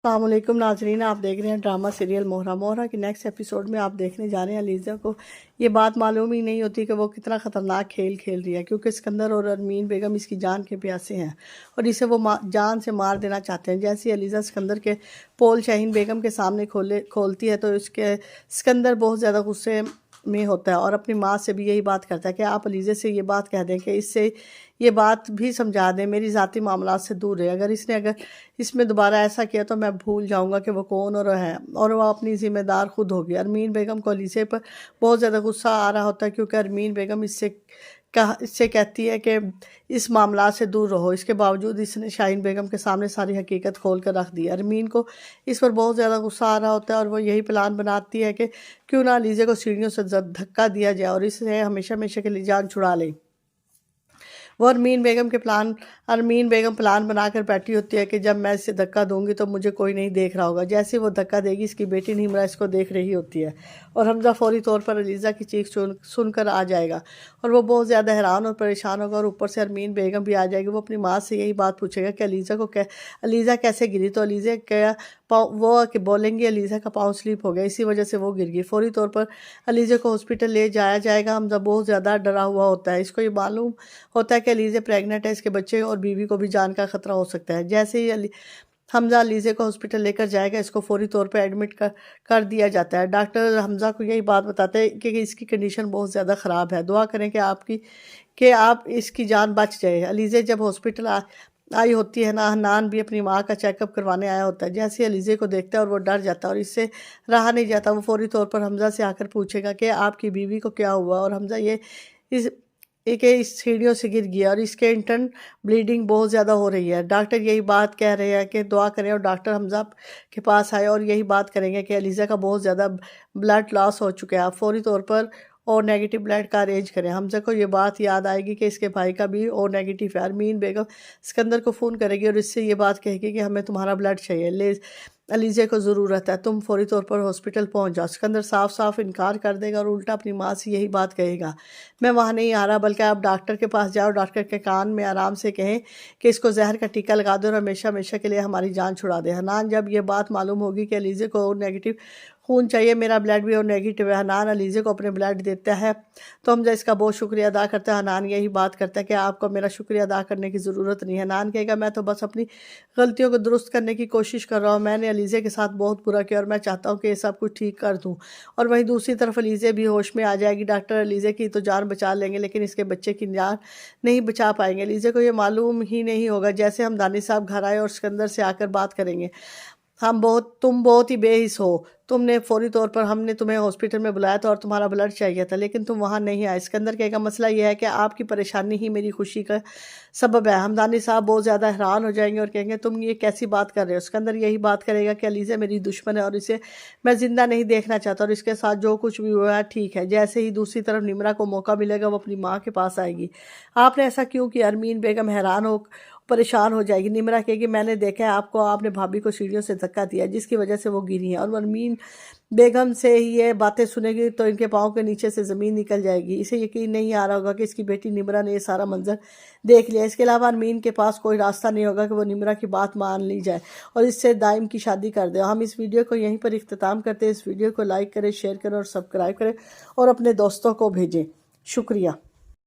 السلام علیکم ناظرین، آپ دیکھ رہے ہیں ڈرامہ سیریل موہرا موہرا کے نیکسٹ ایپیسوڈ میں آپ دیکھنے جا رہے ہیں علیزہ کو یہ بات معلوم ہی نہیں ہوتی کہ وہ کتنا خطرناک کھیل کھیل رہی ہے، کیونکہ اسکندر اور ارمین بیگم اس کی جان کے پیاسے ہیں اور اسے وہ جان سے مار دینا چاہتے ہیں۔ جیسے علیزہ اسکندر کے پول شاہین بیگم کے سامنے کھولتی ہے تو اسکندر بہت زیادہ غصے میں ہوتا ہے اور اپنی ماں سے بھی یہی بات کرتا ہے کہ آپ علیزہ سے یہ بات کہہ دیں کہ اس سے یہ بات بھی سمجھا دیں میری ذاتی معاملات سے دور رہے، اگر اس میں دوبارہ ایسا کیا تو میں بھول جاؤں گا کہ وہ کون اور وہ اپنی ذمہ دار خود ہوگی۔ ارمین بیگم کو علیزہ پر بہت زیادہ غصہ آ رہا ہوتا ہے، کیونکہ ارمین بیگم اس سے کہتی ہے کہ اس معاملات سے دور رہو، اس کے باوجود اس نے شاہین بیگم کے سامنے ساری حقیقت کھول کر رکھ دی۔ ارمین کو اس پر بہت زیادہ غصہ آ رہا ہوتا ہے اور وہ یہی پلان بناتی ہے کہ کیوں نہ علیزہ کو سیڑھیوں سے دھکا دیا جائے اور اس سے ہمیشہ ہمیشہ کے لیے جان چھڑا لے۔ وہ ارمین بیگم پلان بنا کر بیٹھی ہوتی ہے کہ جب میں اسے دھکا دوں گی تو مجھے کوئی نہیں دیکھ رہا ہوگا۔ جیسے وہ دھکا دے گی اس کی بیٹی نمرہ اس کو دیکھ رہی ہوتی ہے اور حمزہ فوری طور پر علیزہ کی چیخ سن کر آ جائے گا اور وہ بہت زیادہ حیران اور پریشان ہوگا، اور اوپر سے ارمین بیگم بھی آ جائے گی۔ وہ اپنی ماں سے یہی بات پوچھے گا کہ علیزہ کیسے گری، تو وہ بولیں گی علیزہ کا پاؤں سلپ ہو گیا، اسی وجہ سے وہ گر گئی۔ فوری طور پر علیزہ کو ہاسپٹل لے جایا جائے گا۔ حمزہ بہت زیادہ ڈرا ہوا ہوتا ہے، اس کو یہ معلوم ہوتا ہے کہ علیزہ پریگننٹ ہے، اس کے بچے اور بیوی کو بھی جان کا خطرہ ہو سکتا ہے۔ جیسے ہی حمزہ علیزہ کو ہاسپٹل لے کر جائے گا، اس کو فوری طور پر ایڈمٹ کر دیا جاتا ہے۔ ڈاکٹر حمزہ کو یہی بات بتاتے ہیں کہ اس کی کنڈیشن بہت زیادہ خراب ہے، دعا کریں کہ آپ اس کی جان بچ جائے۔ علیزہ جب ہاسپٹل آئی ہوتی ہے حنان بھی اپنی ماں کا چیک اپ کروانے آیا ہوتا ہے۔ جیسے علیزہ کو دیکھتا ہے اور وہ ڈر جاتا ہے اور اس سے رہا نہیں جاتا، وہ فوری طور پر حمزہ سے آ کر پوچھے گا کہ آپ کی بیوی کو کیا ہوا، اور حمزہ اس سیڑھیوں سے گر گیا اور اس کے انٹرن بلیڈنگ بہت زیادہ ہو رہی ہے۔ ڈاکٹر یہی بات کہہ رہے ہیں کہ دعا کریں، اور ڈاکٹر حمزہ کے پاس آئے اور یہی بات کریں گے کہ علیزہ کا بہت زیادہ بلڈ لاس ہو چکا ہے، آپ فوری طور پر او نیگیٹو بلڈ کا ارینج کریں۔ حمزہ کو یہ بات یاد آئے گی کہ اس کے بھائی کا بھی او نیگیٹو ہے۔ ارمین بیگم اسکندر کو فون کرے گی اور اس سے یہ بات کہے گی کہ ہمیں تمہارا بلڈ چاہیے، علیزہ کو ضرورت ہے، تم فوری طور پر ہاسپٹل پہنچ جاؤ۔ اسکندر صاف صاف انکار کر دے گا اور الٹا اپنی ماں سے یہی بات کہے گا، میں وہاں نہیں آ رہا، بلکہ آپ ڈاکٹر کے پاس جاؤ، ڈاکٹر کے کان میں آرام سے کہیں کہ اس کو زہر کا ٹیکہ لگا دے اور ہمیشہ ہمیشہ کے لیے ہماری جان چھڑا دے۔ حنان جب یہ بات معلوم ہوگی کہ علیزہ کو او نیگیٹو خون چاہیے، میرا بلڈ بھی او نیگیٹو ہے، حنان علیزہ کو اپنے بلڈ دیتا ہے تو حمزہ اس کا بہت شکریہ ادا کرتا ہے۔ حنان یہی بات کرتا ہے کہ آپ کو میرا شکریہ ادا کرنے کی ضرورت نہیں ہے۔ حنان کہے گا میں تو بس اپنی غلطیوں کو درست کرنے کی کوشش کر رہا ہوں، میں نے علیزہ کے ساتھ بہت برا کیا اور میں چاہتا ہوں کہ یہ سب کچھ ٹھیک کر دوں۔ اور وہیں دوسری طرف علیزہ بھی ہوش میں آ جائے گی، ڈاکٹر علیزہ کی تو جان بچا لیں گے لیکن اس کے بچے کی جان نہیں بچا پائیں گے۔ علیزہ کو یہ معلوم ہی نہیں ہوگا۔ جیسے ہمدانی صاحب گھر آئے اور اسکندر سے آ کر بات کریں گے، تم بہت ہی بے حس ہو، تم نے فوری طور پر ہم نے تمہیں ہاسپٹل میں بلایا تھا اور تمہارا بلڈ چاہیے تھا لیکن تم وہاں نہیں آئے۔ اسکندر کہے گا مسئلہ یہ ہے کہ آپ کی پریشانی ہی میری خوشی کا سبب ہے۔ ہمدانی صاحب بہت زیادہ حیران ہو جائیں گے اور کہیں گے تم یہ کیسی بات کر رہے ہو۔ اسکندر یہی بات کرے گا کہ علیزہ میری دشمن ہے اور اسے میں زندہ نہیں دیکھنا چاہتا اور اس کے ساتھ جو کچھ بھی ہوا ہے ٹھیک ہے۔ جیسے ہی دوسری طرف نمرہ کو موقع ملے گا وہ اپنی ماں کے پاس آئے گی، آپ نے ایسا کیوں کیا؟ ارمین بیگم حیران ہو پریشان ہو جائے گی۔ نمرہ کہے گی میں نے دیکھا ہے آپ نے بھابھی کو سیڑھیوں سے دھکا دیا جس کی وجہ سے وہ گری ہیں، اور ارمین بیگم سے یہ باتیں سنے گی تو ان کے پاؤں کے نیچے سے زمین نکل جائے گی۔ اسے یقین نہیں آ رہا ہوگا کہ اس کی بیٹی نمرہ نے یہ سارا منظر دیکھ لیا۔ اس کے علاوہ ارمین کے پاس کوئی راستہ نہیں ہوگا کہ وہ نمرہ کی بات مان لی جائے اور اس سے دائم کی شادی کر دے۔ ہم اس ویڈیو کو یہیں پر اختتام کرتے ہیں۔ اس ویڈیو کو لائک کریں، شیئر کریں اور سبسکرائب کریں اور اپنے دوستوں کو بھیجیں۔ شکریہ۔